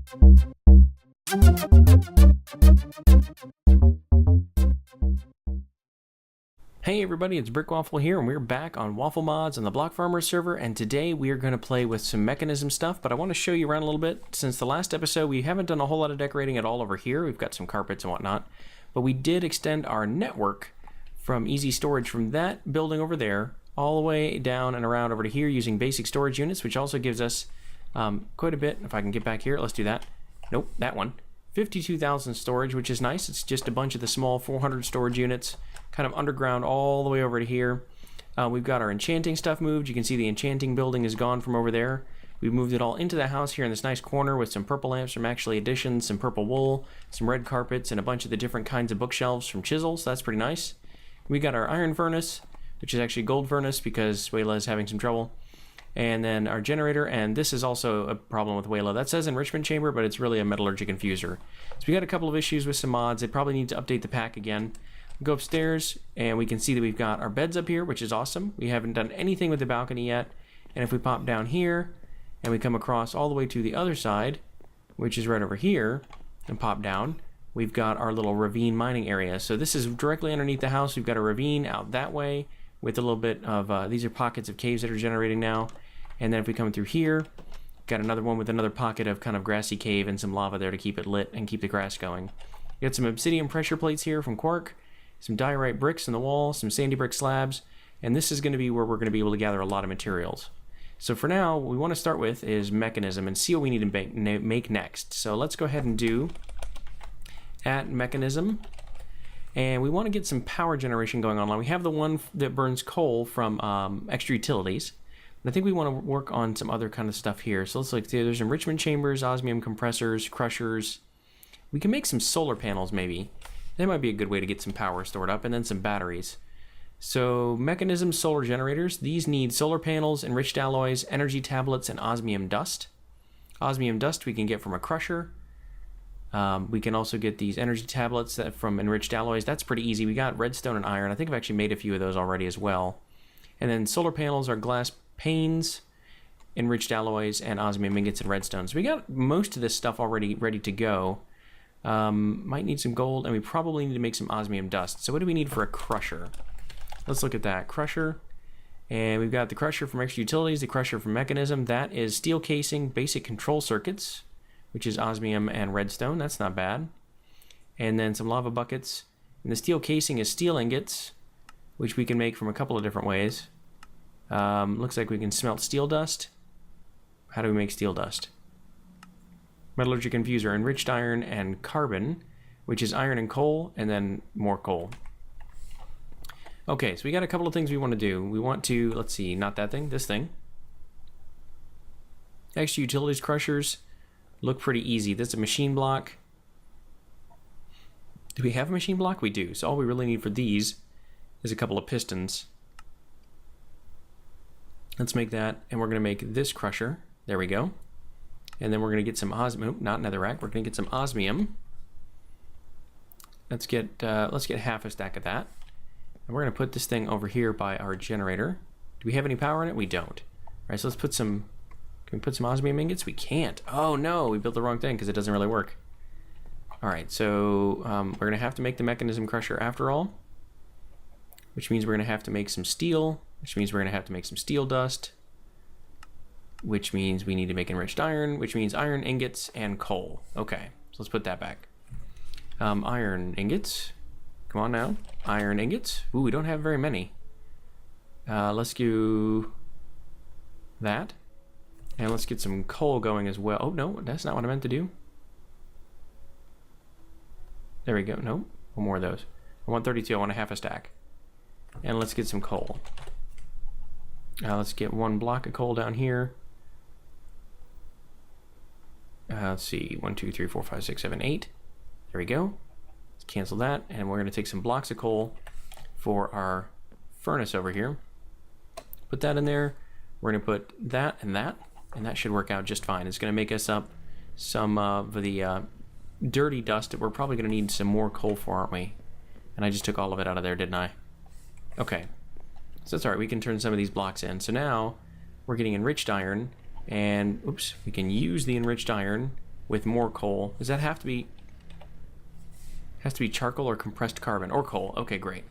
Hey everybody, it's Brick Waffle here, and we're back on WaffleMods on the BlockFarmers server, and today we are going to play with some Mekanism stuff, but I want to show you around a little bit. Since the last episode, we haven't done a whole lot of decorating at all over here. We've got some carpets and whatnot, but we did extend our network from easy storage from that building over there all the way down and around over to here using basic storage units, which also gives us quite a bit. If I can get back here, let's do that. Nope, that one. 52,000 storage, which is nice. It's just a bunch of the small 400 storage units, kind of underground all the way over to here. We've got our enchanting stuff moved. You can see the enchanting building is gone from over there. We've moved it all into the house here in this nice corner with some purple lamps from Actually Additions, some purple wool, some red carpets, and a bunch of the different kinds of bookshelves from Chisel, so that's pretty nice. We got our iron furnace, which is actually gold furnace because Wayla is having some trouble. And then our generator, and this is also a problem with Wayla. That says enrichment chamber, but it's really a metallurgic infuser. So we got a couple of issues with some mods. They probably need to update the pack again. We'll go upstairs, and we can see that we've got our beds up here, which is awesome. We haven't done anything with the balcony yet. And if we pop down here, and we come across all the way to the other side, which is right over here, and pop down, we've got our little ravine mining area. So this is directly underneath the house. We've got a ravine out that way, with a little bit of, these are pockets of caves that are generating now. And then if we come through here, got another one with another pocket of kind of grassy cave and some lava there to keep it lit and keep the grass going. We got some obsidian pressure plates here from Quark, some diorite bricks in the wall, some sandy brick slabs, and this is going to be where we're going to be able to gather a lot of materials. So for now, what we want to start with is Mekanism and see what we need to make next. So let's go ahead and do @Mekanism. And we want to get some power generation going on. We have the one that burns coal from extra utilities. And I think we want to work on some other kind of stuff here. So let's look. There's enrichment chambers, osmium compressors, crushers. We can make some solar panels maybe. That might be a good way to get some power stored up, and then some batteries. So Mekanism solar generators. These need solar panels, enriched alloys, energy tablets, and osmium dust. Osmium dust we can get from a crusher. We can also get these energy tablets from enriched alloys. That's pretty easy. We got redstone and iron. I think I've actually made a few of those already as well. And then solar panels are glass panes, enriched alloys, and osmium ingots and redstone. So we got most of this stuff already ready to go. Might need some gold, and we probably need to make some osmium dust. So what do we need for a crusher? Let's look at that. Crusher. And we've got the crusher from Extra Utilities, the crusher from Mekanism. That is steel casing, basic control circuits, which is osmium and redstone. That's not bad. And then some lava buckets. And the steel casing is steel ingots, which we can make from a couple of different ways. Looks like we can smelt steel dust. How do we make steel dust? Metallurgic infuser, enriched iron and carbon, which is iron and coal, and then more coal. Okay, so we got a couple of things we want to do. We want to, let's see, not that thing, this thing. Extra utilities crushers look pretty easy. This is a machine block. Do we have a machine block? We do. So all we really need for these is a couple of pistons. Let's make that, and we're going to make this crusher. There we go. And then we're going to get some osmium, not netherrack. We're going to get some osmium. Let's get half a stack of that. And we're going to put this thing over here by our generator. Do we have any power in it? We don't. All right, so let's put some. Can we put some osmium ingots? We can't. Oh no, we built the wrong thing because it doesn't really work. All right, so we're going to have to make the Mekanism crusher after all, which means we're going to have to make some steel, which means we're going to have to make some steel dust, which means we need to make enriched iron, which means iron ingots and coal. Okay, so let's put that back. Iron ingots. Come on now. Iron ingots. Ooh, we don't have very many. Let's do that. And let's get some coal going as well. Oh, no, that's not what I meant to do. There we go. Nope. One more of those. I want 32. I want a half a stack. And let's get some coal. Let's get one block of coal down here. Let's see. 1, 2, 3, 4, 5, 6, 7, 8. There we go. Let's cancel that. And we're going to take some blocks of coal for our furnace over here. Put that in there. We're going to put that, and that should work out just fine. It's going to make us up some of the dirty dust that we're probably going to need some more coal for, aren't we? And I just took all of it out of there, didn't I? Okay. So that's all right. We can turn some of these blocks in. So now we're getting enriched iron, and oops, we can use the enriched iron with more coal. Does that have to be... Has to be charcoal or compressed carbon or coal. Okay, great.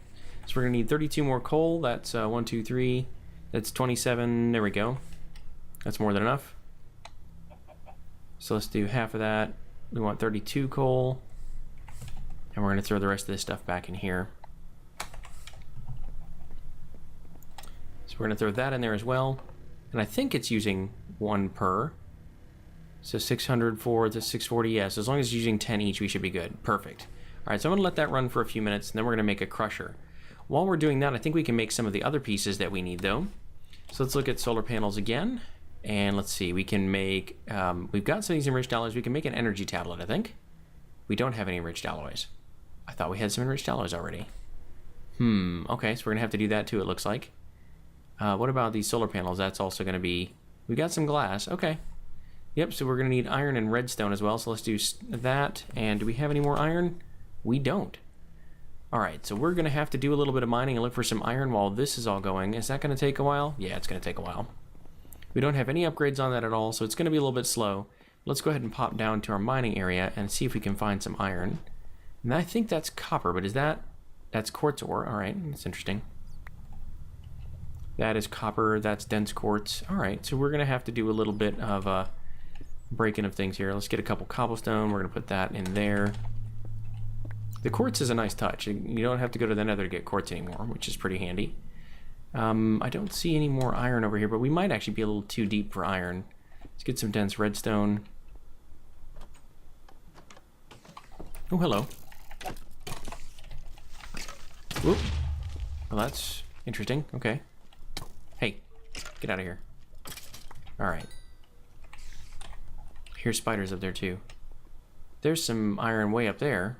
So we're gonna need 32 more coal. That's 1, 2, 3. That's 27. There we go. That's more than enough. So let's do half of that. We want 32 coal. And we're gonna throw the rest of this stuff back in here. So we're gonna throw that in there as well. And I think it's using 1 per. So 600 for the 640. Yes, as long as it's using 10 each, we should be good. Perfect. All right, so I'm gonna let that run for a few minutes, and then we're gonna make a crusher. While we're doing that, I think we can make some of the other pieces that we need, though. So let's look at solar panels again, and let's see. We can make. We've got some of these enriched alloys. We can make an energy tablet, I think. We don't have any enriched alloys. I thought we had some enriched alloys already. Okay, so we're gonna have to do that too. It looks like. What about these solar panels? That's also gonna be. We got some glass. Okay. Yep. So we're gonna need iron and redstone as well. So let's do that. And do we have any more iron? We don't. All right, so we're gonna have to do a little bit of mining and look for some iron while this is all going. Is that gonna take a while? Yeah, it's gonna take a while. We don't have any upgrades on that at all, so it's gonna be a little bit slow. Let's go ahead and pop down to our mining area and see if we can find some iron. And I think that's copper, but is that's quartz ore? All right, that's interesting. That is copper, that's dense quartz. All right, so we're gonna have to do a little bit of breaking of things here. Let's get a couple cobblestone. We're gonna put that in there. The quartz is a nice touch. You don't have to go to the nether to get quartz anymore, which is pretty handy. I don't see any more iron over here, but we might actually be a little too deep for iron. Let's get some dense redstone. Oh, hello. Whoop. Well, that's interesting. Okay. Hey, get out of here. All right. Here's spiders up there, too. There's some iron way up there.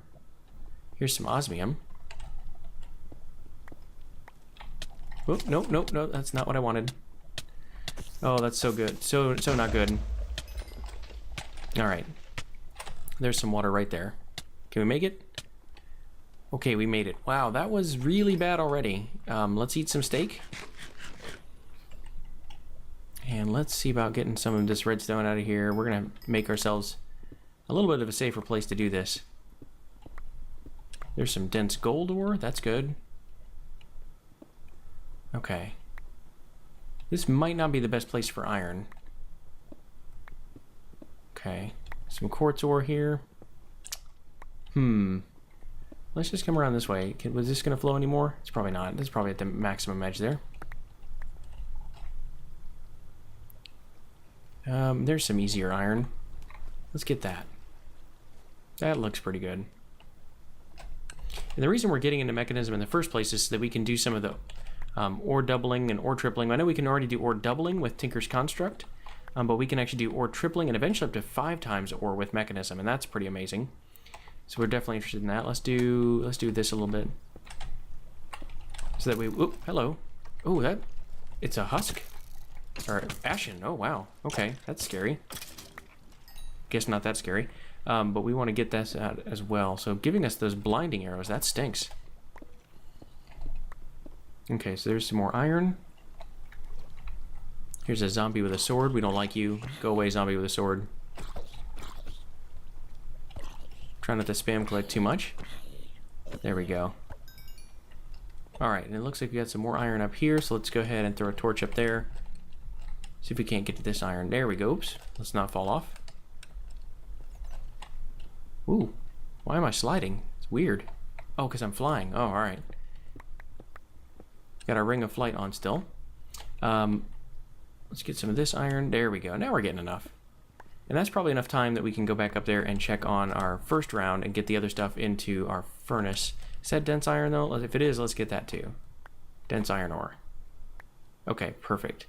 Here's some osmium. Oh, nope, that's not what I wanted. Oh, that's so good. So not good. All right. There's some water right there. Can we make it? Okay, we made it. Wow, that was really bad already. Let's eat some steak. And let's see about getting some of this redstone out of here. We're gonna make ourselves a little bit of a safer place to do this. There's some dense gold ore. That's good. Okay. This might not be the best place for iron. Okay. Some quartz ore here. Let's just come around this way. Was this going to flow anymore? It's probably not. It's probably at the maximum edge there. There's some easier iron. Let's get that. That looks pretty good. And the reason we're getting into Mekanism in the first place is so that we can do some of the ore doubling and ore tripling. I know we can already do ore doubling with Tinker's Construct, but we can actually do ore tripling and eventually up to 5 times ore with Mekanism, and that's pretty amazing. So we're definitely interested in that. Let's do this a little bit, so that we. Whoop, hello. Oh, it's a husk or ashen. Oh wow. Okay, that's scary. Guess not that scary. But we want to get this out as well. So giving us those blinding arrows, that stinks. Okay, so there's some more iron. Here's a zombie with a sword. We don't like you. Go away, zombie with a sword. Try not to spam collect too much. There we go. Alright, and it looks like we got some more iron up here, so let's go ahead and throw a torch up there. See if we can't get to this iron. There we go. Oops. Let's not fall off. Ooh, why am I sliding? It's weird. Oh, because I'm flying. Oh, alright. Got our ring of flight on still. Let's get some of this iron. There we go. Now we're getting enough. And that's probably enough time that we can go back up there and check on our first round and get the other stuff into our furnace. Is that dense iron though? If it is, let's get that too. Dense iron ore. Okay, perfect.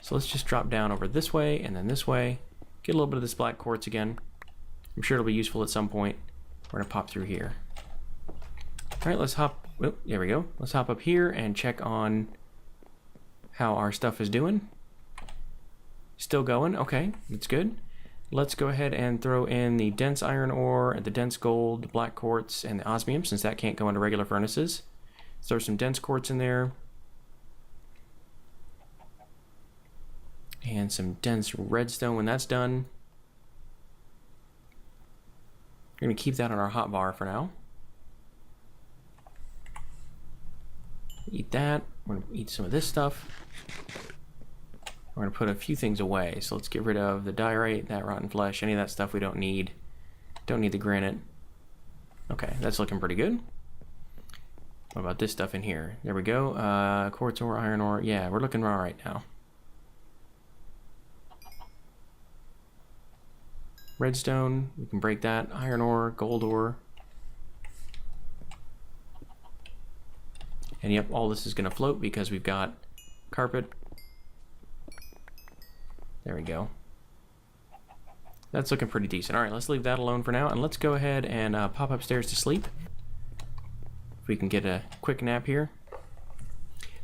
So let's just drop down over this way and then this way. Get a little bit of this black quartz again. I'm sure it'll be useful at some point. We're gonna pop through here. All right, let's hop. Oh, there we go. Let's hop up here and check on how our stuff is doing. Still going. Okay, that's good. Let's go ahead and throw in the dense iron ore, the dense gold, the black quartz, and the osmium, since that can't go into regular furnaces. Let's throw some dense quartz in there. And some dense redstone when that's done. We're going to keep that on our hot bar for now. Eat that. We're going to eat some of this stuff. We're going to put a few things away. So let's get rid of the diorite, that rotten flesh, any of that stuff we don't need. Don't need the granite. Okay, that's looking pretty good. What about this stuff in here? There we go. Quartz ore, iron ore. Yeah, we're looking all right now. Redstone, we can break that. Iron ore, gold ore. And yep, all this is going to float because we've got carpet. There we go. That's looking pretty decent. All right, let's leave that alone for now, and let's go ahead and pop upstairs to sleep. If we can get a quick nap here.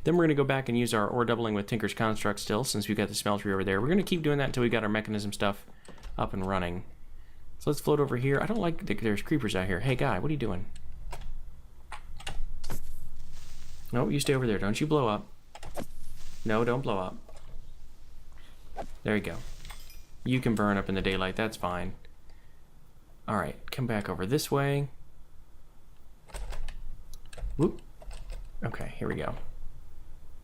Then we're going to go back and use our ore doubling with Tinker's Construct still, since we've got the smeltery over there. We're going to keep doing that until we got our Mekanism stuff up and running. So let's float over here. I don't like that there's creepers out here. Hey, guy, what are you doing? No, you stay over there. Don't you blow up. No, don't blow up. There you go. You can burn up in the daylight. That's fine. All right, come back over this way. Whoop. Okay, here we go.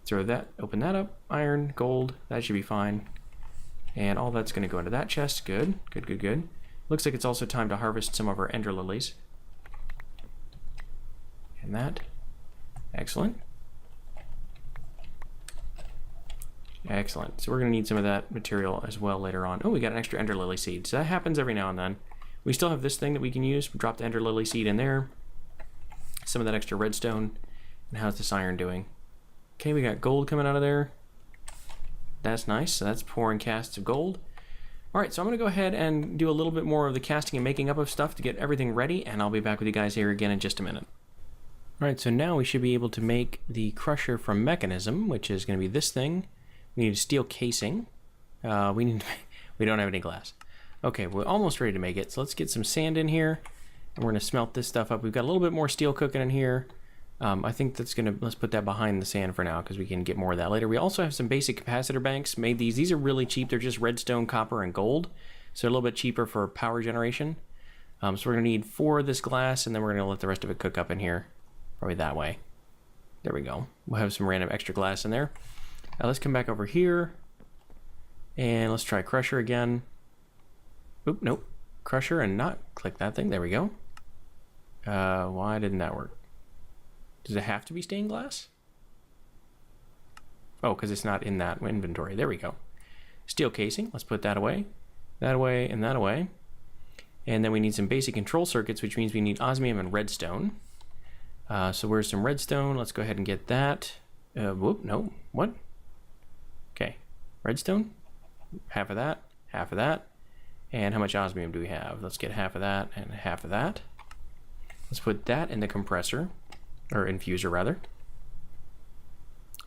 Throw that, open that up. Iron, gold, that should be fine. And all that's going to go into that chest. Good, good, good, good. Looks like it's also time to harvest some of our ender lilies. And that. Excellent. Excellent. So we're going to need some of that material as well later on. Oh, we got an extra ender lily seed. So that happens every now and then. We still have this thing that we can use. Drop the ender lily seed in there. Some of that extra redstone. And how's this iron doing? Okay, we got gold coming out of there. That's nice. So that's pouring casts of gold. All right, so I'm going to go ahead and do a little bit more of the casting and making up of stuff to get everything ready, and I'll be back with you guys here again in just a minute. All right, so now we should be able to make the crusher from Mekanism, which is going to be this thing. We need a steel casing. We don't have any glass. Okay, we're almost ready to make it. So let's get some sand in here, and we're going to smelt this stuff up. We've got a little bit more steel cooking in here. I think that's going to, let's put that behind the sand for now because we can get more of that later. We also have some basic capacitor banks. Made these. These are really cheap. They're just redstone, copper, and gold. So they're a little bit cheaper for power generation. So we're going to need 4 of this glass, and then we're going to let the rest of it cook up in here. Probably that way. There we go. We'll have some random extra glass in there. Let's come back over here. And let's try crusher again. Oop, nope. Crusher and not click that thing. There we go. Why didn't that work? Does it have to be stained glass? Oh, because it's not in that inventory. There we go. Steel casing. Let's put that away. That away and that away. And then we need some basic control circuits, which means we need osmium and redstone. So where's some redstone? Let's go ahead and get that. Whoop, no. What? Okay. Redstone. Half of that. Half of that. And how much osmium do we have? Let's get half of that and half of that. Let's put that in the compressor. Or infuser, rather.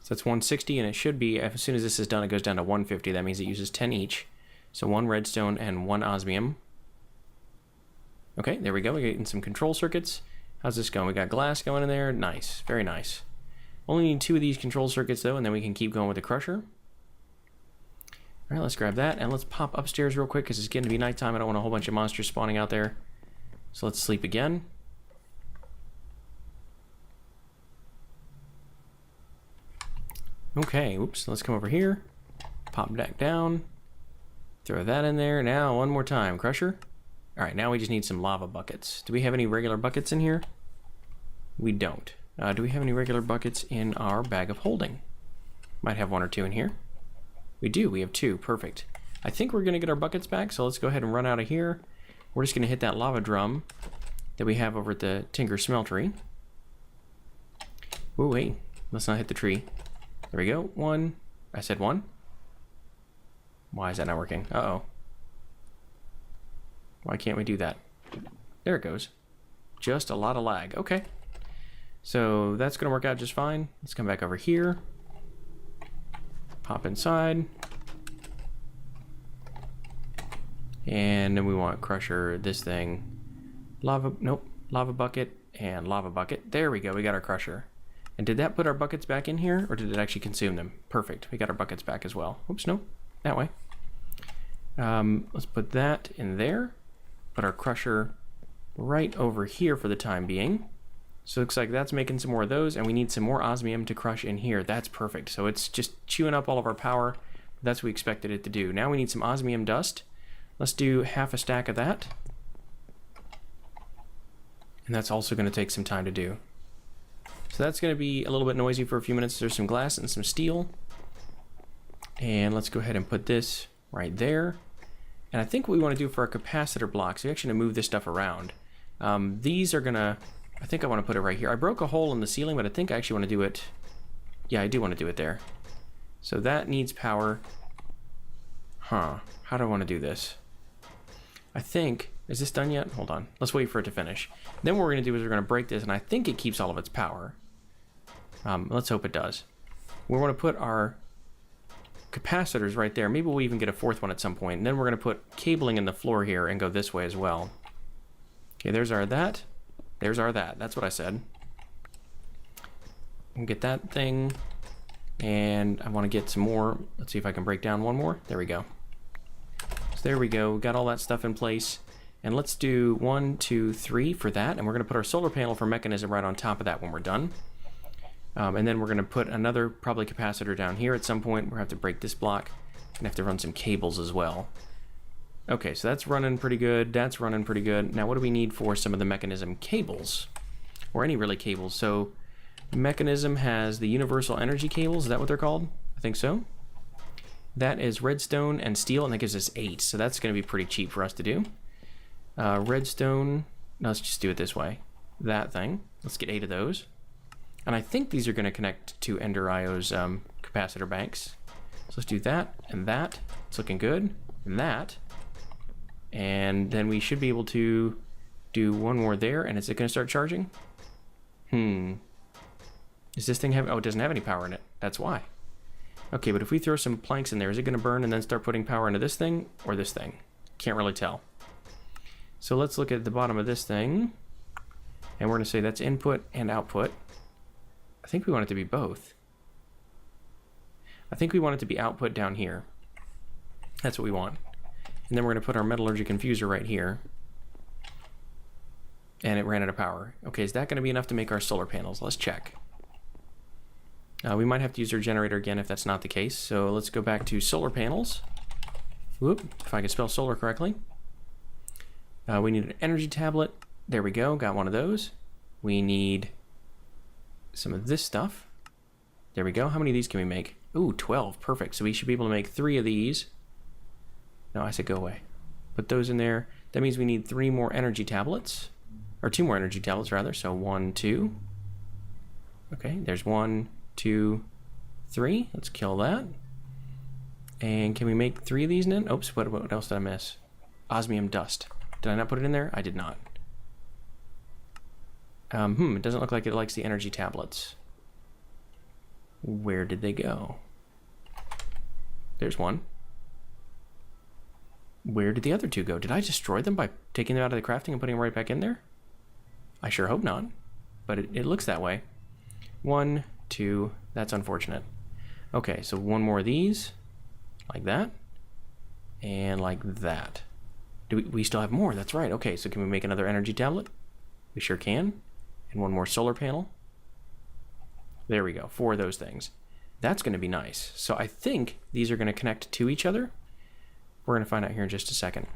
So that's 160, and it should be, as soon as this is done, it goes down to 150. That means it uses 10 each. So 1 redstone and 1 osmium. Okay, there we go. We're getting some control circuits. How's this going? We got glass going in there. Nice. Very nice. Only need 2 of these control circuits, though, and then we can keep going with the crusher. All right, let's grab that, and let's pop upstairs real quick, because it's getting to be nighttime. I don't want a whole bunch of monsters spawning out there. So let's sleep again. Okay, oops, let's come over here. Pop back down. Throw that in there. Now, one more time. Crusher. All right, now we just need some lava buckets. Do we have any regular buckets in here? We don't. Do we have any regular buckets in our bag of holding? Might have 1 or 2 in here. We do. We have 2. Perfect. I think we're going to get our buckets back, so let's go ahead and run out of here. We're just going to hit that lava drum that we have over at the Tinker Smeltery. Ooh, wait. Let's not hit the tree. There we go. 1. I said 1. Why is that not working? Uh-oh. Why can't we do that? There it goes. Just a lot of lag. Okay. So that's going to work out just fine. Let's come back over here. Pop inside. And then we want crusher, this thing. Lava, nope. Lava bucket and lava bucket. There we go. We got our crusher. And did that put our buckets back in here, or did it actually consume them? Perfect. We got our buckets back as well. Oops, no. That way. Let's put that in there. Put our crusher right over here for the time being. So it looks like that's making some more of those, and we need some more osmium to crush in here. That's perfect. So it's just chewing up all of our power. That's what we expected it to do. Now we need some osmium dust. Let's do half a stack of that. And that's also going to take some time to do. So that's going to be a little bit noisy for a few minutes. There's some glass and some steel. And let's go ahead and put this right there. And I think what we want to do for our capacitor blocks, we actually move this stuff around. These are going to... I think I want to put it right here. I broke a hole in the ceiling, but I think I actually want to do it... Yeah, I do want to do it there. So that needs power. How do I want to do this? I think... Is this done yet? Hold on. Let's wait for it to finish. Then what we're going to do is we're going to break this, and I think it keeps all of its power. Let's hope it does. We want to put our capacitors right there. Maybe we'll even get a fourth one at some point. And then we're going to put cabling in the floor here and go this way as well. Okay, there's our that. There's our that. That's what I said. We'll get that thing. And I want to get some more. Let's see if I can break down one more. There we go. So there we go. We got all that stuff in place. And let's do 1, 2, 3 for that. And we're going to put our solar panel for Mekanism right on top of that when we're done. And then we're going to put another probably capacitor down here at some point. We're going to have to break this block. And have to run some cables as well. Okay, so that's running pretty good. That's running pretty good. Now, what do we need for some of the Mekanism cables? Or any really cables. So, Mekanism has the universal energy cables. Is that what they're called? I think so. That is redstone and steel, and that gives us 8. So that's going to be pretty cheap for us to do. Redstone. No, let's just do it this way. That thing. Let's get 8 of those. And I think these are going to connect to Ender IO's capacitor banks. So let's do that and that. It's looking good. And that. And then we should be able to do one more there. And is it going to start charging? Is this thing have... Oh, it doesn't have any power in it. That's why. Okay, but if we throw some planks in there, is it going to burn and then start putting power into this thing or this thing? Can't really tell. So let's look at the bottom of this thing. And we're going to say that's input and output. I think we want it to be both. I think we want it to be output down here. That's what we want. And then we're going to put our metallurgy confuser right here. And it ran out of power. Okay, is that going to be enough to make our solar panels? Let's check. We might have to use our generator again if that's not the case. So let's go back to solar panels. Whoop, if I can spell solar correctly. We need an energy tablet. There we go, got one of those. We need some of this stuff. There we go. How many of these can we make? Ooh, 12, perfect. So we should be able to make 3 of these. No, I said go away. Put those in there. That means we need 3 more energy tablets. Or 2 more energy tablets, rather. So 1, 2. Okay, there's 1, 2, 3. Let's kill that. And can we make 3 of these then? Oops, what else did I miss? Osmium dust. Did I not put it in there? I did not. It doesn't look like it likes the energy tablets. Where did they go? There's one. Where did the other 2 go? Did I destroy them by taking them out of the crafting and putting them right back in there? I sure hope not. But it looks that way. 1, 2. That's unfortunate. Okay, so 1 more of these. Like that. And like that. Do we still have more? That's right. Okay, so can we make another energy tablet? We sure can. And 1 more solar panel. There we go. 4 of those things. That's going to be nice. So I think these are going to connect to each other. We're going to find out here in just a second.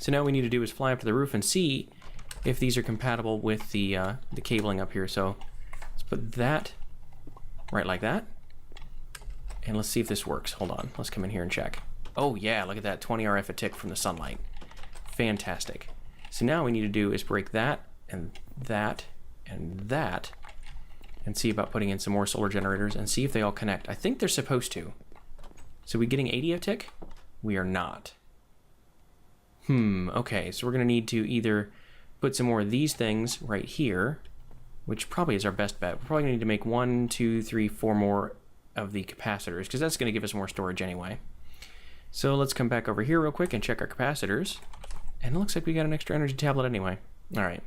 So now what we need to do is fly up to the roof and see if these are compatible with the cabling up here. So let's put that right like that. And let's see if this works. Hold on. Let's come in here and check. Oh yeah, look at that. 20 RF a tick from the sunlight. Fantastic. So now what we need to do is break that and that and that and see about putting in some more solar generators and see if they all connect. I think they're supposed to. So we getting 80 a tick? We are not. Okay, so we're going to need to either put some more of these things right here, which probably is our best bet. We're probably going to need to make 1, 2, 3, 4 more of the capacitors, because that's going to give us more storage anyway. So let's come back over here real quick and check our capacitors. And it looks like we got an extra energy tablet anyway. All right.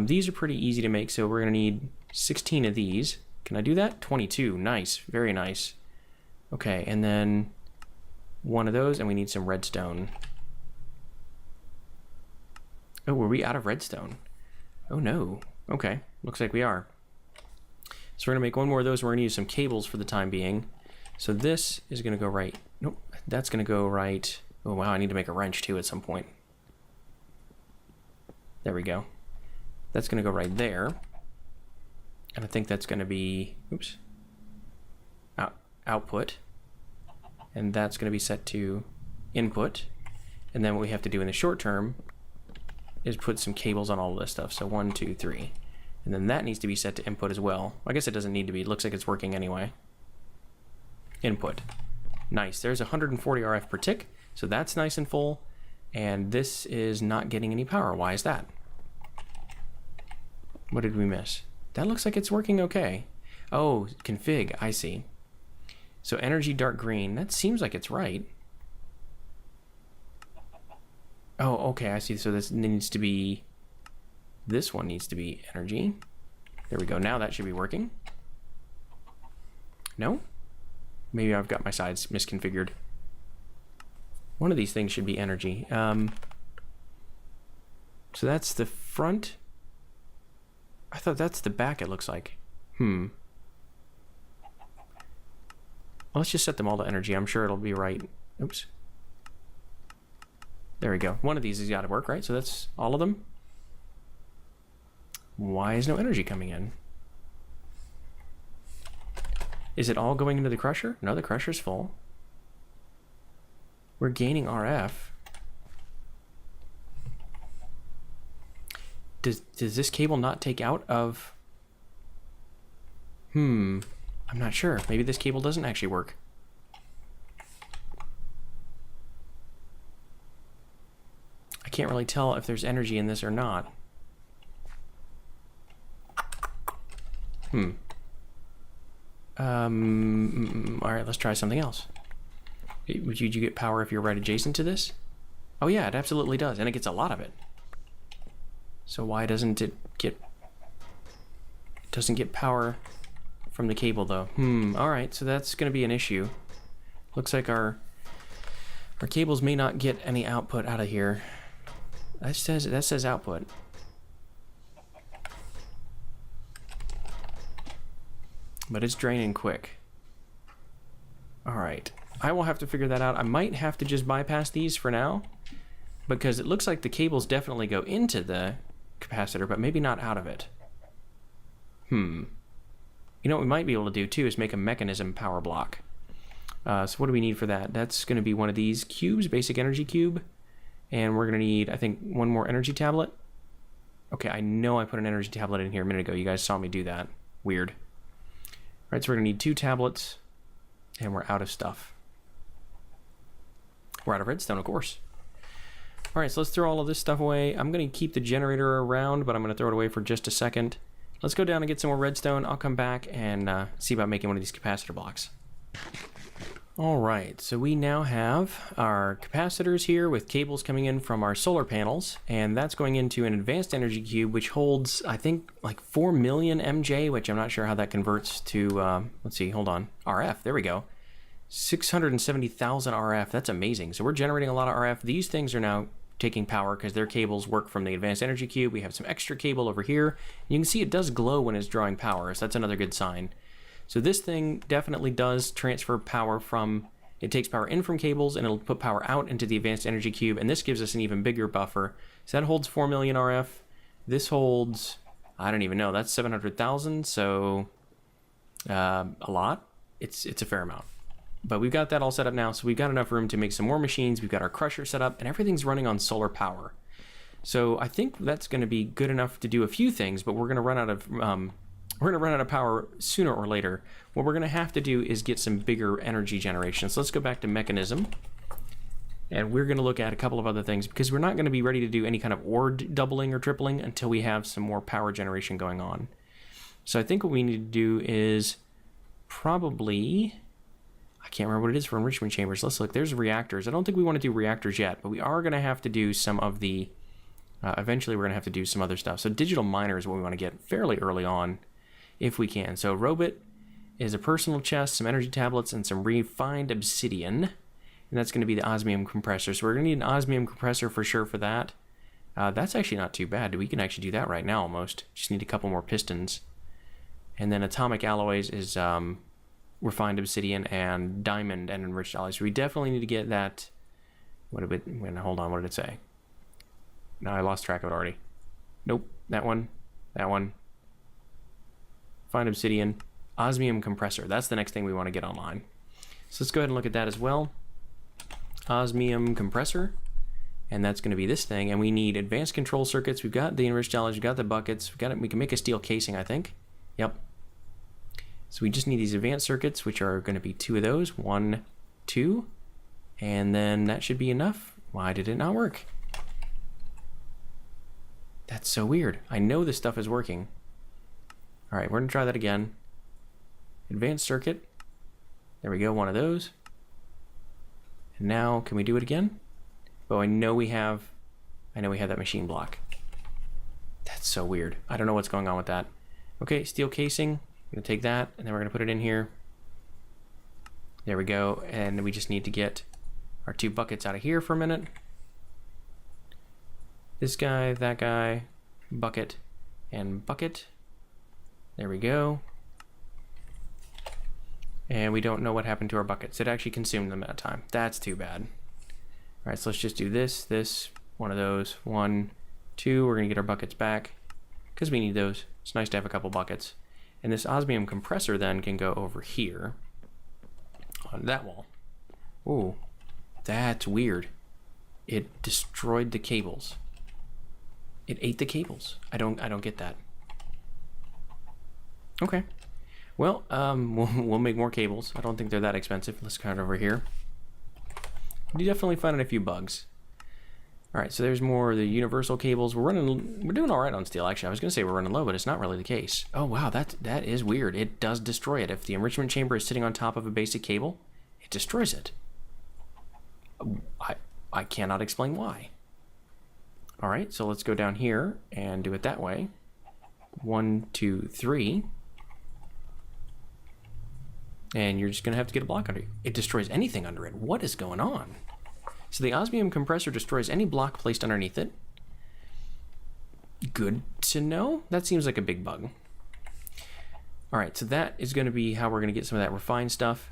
These are pretty easy to make, so we're going to need 16 of these. Can I do that? 22. Nice. Very nice. Okay, and then 1 of those, and we need some redstone. Oh, were we out of redstone? Oh no. Okay, looks like we are. So we're gonna make one more of those. We're gonna use some cables for the time being. So this is gonna go right. Nope, that's gonna go right. Oh wow, I need to make a wrench too at some point. There we go. That's gonna go right there. And I think that's gonna be, oops, output. And that's gonna be set to input. And then what we have to do in the short term is put some cables on all of this stuff. So 1, 2, 3. And then that needs to be set to input as well. I guess it doesn't need to be. It looks like it's working anyway. Input. Nice. There's 140 RF per tick. So that's nice and full. And this is not getting any power. Why is that? What did we miss? That looks like it's working okay. Oh, config. I see. So energy dark green. That seems like it's right. Oh, okay. I see. So this needs to be... This one needs to be energy. There we go. Now that should be working. No? Maybe I've got my sides misconfigured. One of these things should be energy. So that's the front. I thought that's the back, it looks like. Well, let's just set them all to energy. I'm sure it'll be right. Oops. There we go. One of these has got to work, right? So that's all of them. Why is no energy coming in? Is it all going into the crusher? No, the crusher's full. We're gaining RF. Does this cable not take out of... I'm not sure. Maybe this cable doesn't actually work. I can't really tell if there's energy in this or not. Alright, let's try something else. Would you get power if you're right adjacent to this? Oh yeah, it absolutely does, and it gets a lot of it. So why doesn't it get... It doesn't get power from the cable though. Alright, so that's gonna be an issue. Looks like our cables may not get any output out of here. That says output. But it's draining quick. Alright. I will have to figure that out. I might have to just bypass these for now, because it looks like the cables definitely go into the capacitor, but maybe not out of it. You know what we might be able to do too is make a Mekanism power block. So what do we need for that? That's going to be one of these cubes, basic energy cube. And we're going to need, I think, one more energy tablet. Okay, I know I put an energy tablet in here a minute ago. You guys saw me do that. Weird. All right, so we're going to need 2 tablets, and we're out of stuff. We're out of redstone, of course. All right, so let's throw all of this stuff away. I'm going to keep the generator around, but I'm going to throw it away for just a second. Let's go down and get some more redstone. I'll come back and see about making one of these capacitor blocks. All right, so we now have our capacitors here with cables coming in from our solar panels, and that's going into an advanced energy cube, which holds, I think, like 4 million MJ, which I'm not sure how that converts to, let's see, hold on, RF, there we go. 670,000 RF, that's amazing. So we're generating a lot of RF. These things are now taking power because their cables work from the advanced energy cube. We have some extra cable over here. You can see it does glow when it's drawing power, so that's another good sign. So this thing definitely does transfer power from, it takes power in from cables and it'll put power out into the advanced energy cube, and this gives us an even bigger buffer. So that holds 4 million RF. This holds, I don't even know, that's 700,000, so a lot. It's a fair amount. But we've got that all set up now, so we've got enough room to make some more machines. We've got our crusher set up, and everything's running on solar power. So I think that's going to be good enough to do a few things, but we're going to run out of power sooner or later. What we're going to have to do is get some bigger energy generation. So let's go back to Mekanism, and we're going to look at a couple of other things, because we're not going to be ready to do any kind of ore doubling or tripling until we have some more power generation going on. So I think what we need to do is probably... I can't remember what it is for enrichment chambers. Let's look. There's reactors. I don't think we want to do reactors yet, but we are going to have to do some of the... eventually, we're going to have to do some other stuff. So digital miner is what we want to get fairly early on, if we can. So robot is a personal chest, some energy tablets, and some refined obsidian. And that's going to be the osmium compressor. So we're going to need an osmium compressor for sure for that. That's actually not too bad. We can actually do that right now almost. Just need a couple more pistons. And then atomic alloys is refined obsidian and diamond and enriched alloys. So we definitely need to get that. Hold on, what did it say? No, I lost track of it already. Nope, that one. Refined obsidian, osmium compressor. That's the next thing we want to get online. So let's go ahead and look at that as well. Osmium compressor. And that's going to be this thing. And we need advanced control circuits. We've got the enriched alloys. We've got the buckets. We can make a steel casing, I think. Yep. So we just need these advanced circuits, which are going to be 2 of those. 1, 2. And then that should be enough. Why did it not work? That's so weird. I know this stuff is working. All right, we're going to try that again. Advanced circuit. There we go, 1 of those. And now, can we do it again? Oh, I know we have that machine block. That's so weird. I don't know what's going on with that. Okay, steel casing. I'm going to take that, and then we're going to put it in here. There we go. And we just need to get our 2 buckets out of here for a minute. This guy, that guy, bucket, and bucket. There we go. And we don't know what happened to our buckets. It actually consumed them at a time. That's too bad. All right, so let's just do this, 1 of those, 1, 2. We're gonna get our buckets back because we need those. It's nice to have a couple buckets. And this osmium compressor then can go over here on that wall. Ooh, that's weird. It destroyed the cables. It ate the cables. I don't get that. Okay. Well, we'll make more cables. I don't think they're that expensive. Let's count over here. You definitely finding a few bugs. All right, so there's more of the universal cables. We're doing all right on steel. Actually, I was gonna say we're running low, but it's not really the case. Oh wow, that is weird. It does destroy it. If the enrichment chamber is sitting on top of a basic cable, it destroys it. I cannot explain why. All right, so let's go down here and do it that way. 1, 2, 3. And you're just gonna have to get a block under you. It destroys anything under it. What is going on? So the osmium compressor destroys any block placed underneath it. Good to know. That seems like a big bug. All right, so that is gonna be how we're gonna get some of that refined stuff.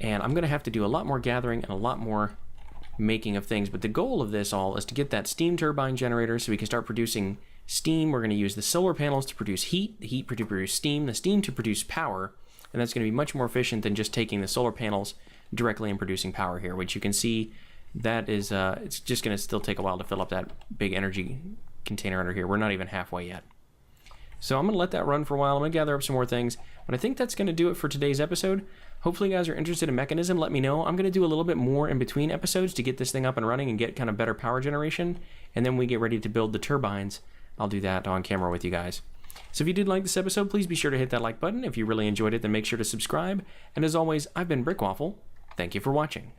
And I'm gonna have to do a lot more gathering and a lot more making of things, but the goal of this all is to get that steam turbine generator so we can start producing steam. We're gonna use the solar panels to produce heat, the heat to produce steam, the steam to produce power, and that's going to be much more efficient than just taking the solar panels directly and producing power here, which you can see that is, it's just going to still take a while to fill up that big energy container under here. We're not even halfway yet. So I'm going to let that run for a while. I'm going to gather up some more things, but I think that's going to do it for today's episode. Hopefully you guys are interested in Mekanism. Let me know. I'm going to do a little bit more in between episodes to get this thing up and running and get kind of better power generation, and then we get ready to build the turbines. I'll do that on camera with you guys. So if you did like this episode, please be sure to hit that like button. If you really enjoyed it, then make sure to subscribe. And as always, I've been Brick Waffle. Thank you for watching.